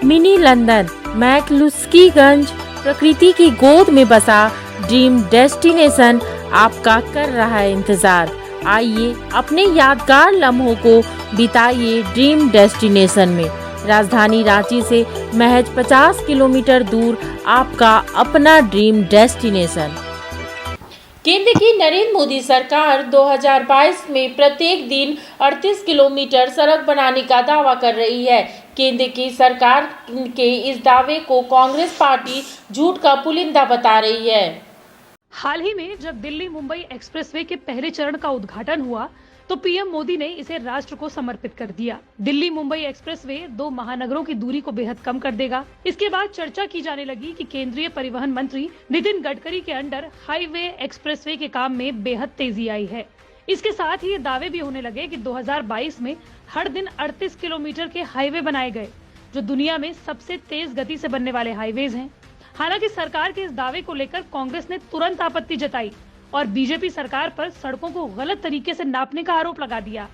Mini London, McCluskieganj, प्रकृति की गोद में बसा ड्रीम डेस्टिनेशन आपका कर रहा है इंतजार। आइए अपने यादगार लम्हों को बिताइए ड्रीम डेस्टिनेशन में। राजधानी रांची से महज 50 किलोमीटर दूर आपका अपना ड्रीम डेस्टिनेशन। केंद्र की नरेंद्र मोदी सरकार 2022 में प्रत्येक दिन 38 किलोमीटर सड़क बनाने का दावा कर रही है। केंद्र की सरकार के इस दावे को कांग्रेस पार्टी झूठ का पुलिंदा बता रही है। हाल ही में जब दिल्ली मुंबई एक्सप्रेसवे के पहले चरण का उद्घाटन हुआ तो पीएम मोदी ने इसे राष्ट्र को समर्पित कर दिया। दिल्ली मुंबई एक्सप्रेसवे दो महानगरों की दूरी को बेहद कम कर देगा। इसके बाद चर्चा की जाने लगी कि केंद्रीय परिवहन मंत्री नितिन गडकरी के अंडर हाईवे एक्सप्रेसवे के काम में बेहद तेजी आई है। इसके साथ ही ये दावे भी होने लगे कि 2022 में हर दिन 38 किलोमीटर के हाईवे बनाए गए, जो दुनिया में सबसे तेज गति से बनने वाले हाईवेज हैं। हालांकि सरकार के इस दावे को लेकर कांग्रेस ने तुरंत आपत्ति जताई और बीजेपी सरकार पर सड़कों को गलत तरीके से नापने का आरोप लगा दिया।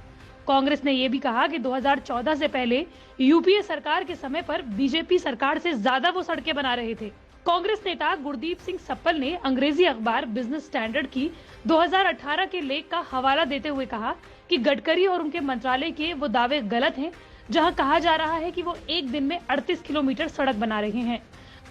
कांग्रेस ने यह भी कहा कि 2014 से पहले यूपीए सरकार के समय पर बीजेपी सरकार से ज्यादा वो सड़कें बना रहे थे। कांग्रेस नेता गुरदीप सिंह सप्पल ने अंग्रेजी अखबार बिजनेस स्टैंडर्ड की 2018 के लेख का हवाला देते हुए कहा कि गडकरी और उनके मंत्रालय के वो दावे गलत हैं, जहां कहा जा रहा है कि वो एक दिन में 38 किलोमीटर सड़क बना रहे हैं,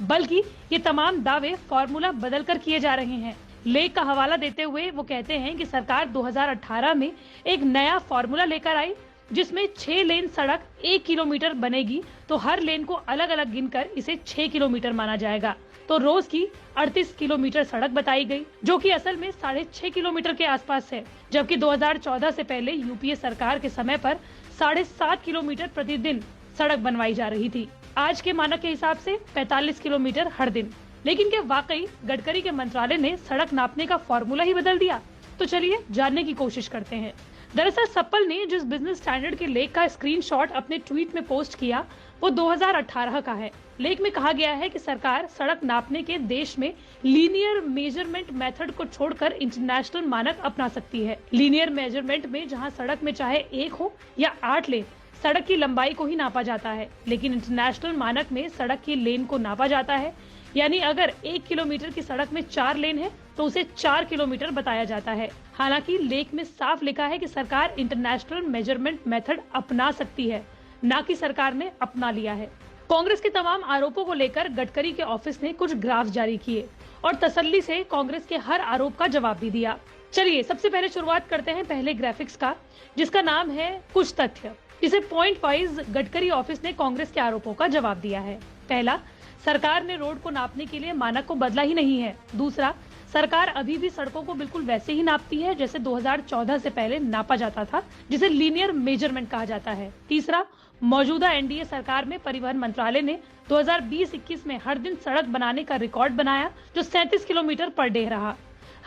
बल्कि ये तमाम दावे फॉर्मूला बदलकर किए जा रहे हैं। लेख का हवाला देते हुए वो कहते हैं कि सरकार 2018 में एक नया फॉर्मूला लेकर आई, जिसमें 6 लेन सड़क 1 किलोमीटर बनेगी तो हर लेन को अलग अलग गिनकर इसे 6 किलोमीटर माना जाएगा। तो रोज की 38 किलोमीटर सड़क बताई गई, जो कि असल में 6.5 किलोमीटर के आसपास है, जबकि 2014 से पहले यूपीए सरकार के समय पर 7.5 किलोमीटर प्रतिदिन सड़क बनवाई जा रही थी। आज के मानक के हिसाब से 45 किलोमीटर हर दिन। लेकिन क्या वाकई गडकरी के मंत्रालय ने सड़क नापने का फॉर्मूला ही बदल दिया? तो चलिए जानने की कोशिश करते हैं। दरअसल सप्पल ने जिस बिजनेस स्टैंडर्ड के लेख का स्क्रीनशॉट अपने ट्वीट में पोस्ट किया वो 2018 का है। लेख में कहा गया है कि सरकार सड़क नापने के देश में लीनियर मेजरमेंट मेथड को छोड़कर इंटरनेशनल मानक अपना सकती है। लीनियर मेजरमेंट में जहां सड़क में चाहे 1 हो या 8 लेन, सड़क की लंबाई को ही नापा जाता है, लेकिन इंटरनेशनल मानक में सड़क की लेन को नापा जाता है। यानी अगर 1 किलोमीटर की सड़क में 4 लेन है तो उसे 4 किलोमीटर बताया जाता है। हालांकि लेख में साफ लिखा है कि सरकार इंटरनेशनल मेजरमेंट मेथड अपना सकती है, न कि सरकार ने अपना लिया है। कांग्रेस के तमाम आरोपों को लेकर गडकरी के ऑफिस ने कुछ ग्राफ जारी किए और तसल्ली से कांग्रेस के हर आरोप का जवाब भी दिया। चलिए सबसे पहले शुरुआत करते हैं पहले ग्राफिक्स का, जिसका नाम है कुछ तथ्य। इसे पॉइंट वाइज गडकरी ऑफिस ने कांग्रेस के आरोपों का जवाब दिया है। पहला, सरकार ने रोड को नापने के लिए मानक को बदला ही नहीं है। दूसरा, सरकार अभी भी सड़कों को बिल्कुल वैसे ही नापती है जैसे 2014 से पहले नापा जाता था, जिसे लीनियर मेजरमेंट कहा जाता है। तीसरा, मौजूदा एनडीए सरकार में परिवहन मंत्रालय ने 2020-21 में हर दिन सड़क बनाने का रिकॉर्ड बनाया, जो 37 किलोमीटर पर डे रहा।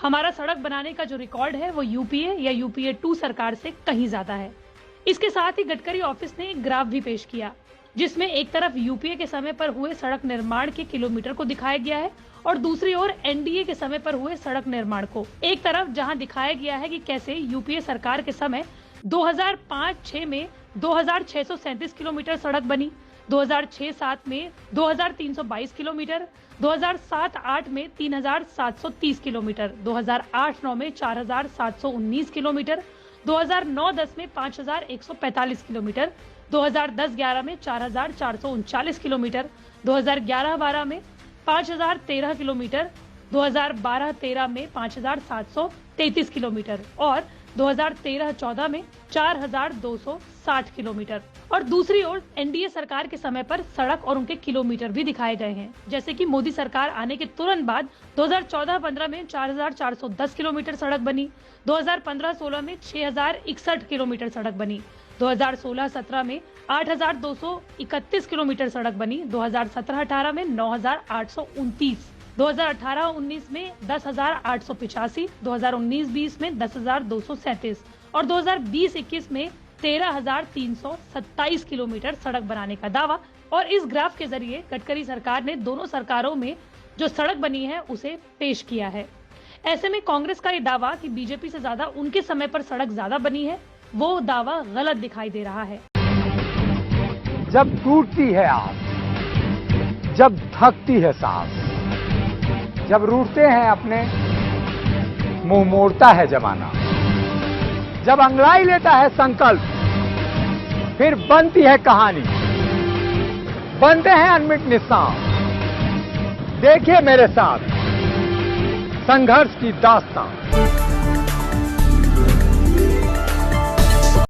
हमारा सड़क बनाने का जो रिकॉर्ड है वो यूपीए या यूपीए 2 सरकार से कहीं ज्यादा है। इसके साथ ही गडकरी ऑफिस ने एक ग्राफ भी पेश किया, जिसमें एक तरफ यूपीए के समय पर हुए सड़क निर्माण के किलोमीटर को दिखाया गया है और दूसरी ओर एनडीए के समय पर हुए सड़क निर्माण को। एक तरफ जहां दिखाया गया है कि कैसे यूपीए सरकार के समय 2005-06 में 2637 किलोमीटर सड़क बनी, 2006-07 में 2322 किलोमीटर, 2007-08 में 3730 किलोमीटर, 2008-09 में 4719 किलोमीटर, 2009-10 में 5145 किलोमीटर, 2010-11 में 4439 किलोमीटर, 2011-12 में 5013 किलोमीटर, 2012-13 में 5733 किलोमीटर और 2013-14 में 4260 किलोमीटर। और दूसरी ओर एनडीए सरकार के समय पर सड़क और उनके किलोमीटर भी दिखाए गए हैं, जैसे कि मोदी सरकार आने के तुरंत बाद 2014-15 में 4410 किलोमीटर सड़क बनी, 2015-16 में 6061 किलोमीटर सड़क बनी, 2016-17 में 8231 किलोमीटर सड़क बनी, 2017-18 में 9829, 2018-19 में 10,885, 2019-20 में 10,237 और 2020-21 में 13,327 किलोमीटर सड़क बनाने का दावा। और इस ग्राफ के जरिए गडकरी सरकार ने दोनों सरकारों में जो सड़क बनी है उसे पेश किया है। ऐसे में कांग्रेस का ये दावा कि बीजेपी से ज्यादा उनके समय पर सड़क ज्यादा बनी है, वो दावा गलत दिखाई दे रहा है। जब टूटती है आस जब थकती है सांस, जब रूठते हैं अपने, मुंह मोड़ता है जमाना, जब अंगड़ाई लेता है संकल्प, फिर बनती है कहानी, बनते हैं अनमिट निशान। देखिए मेरे साथ संघर्ष की दास्तां।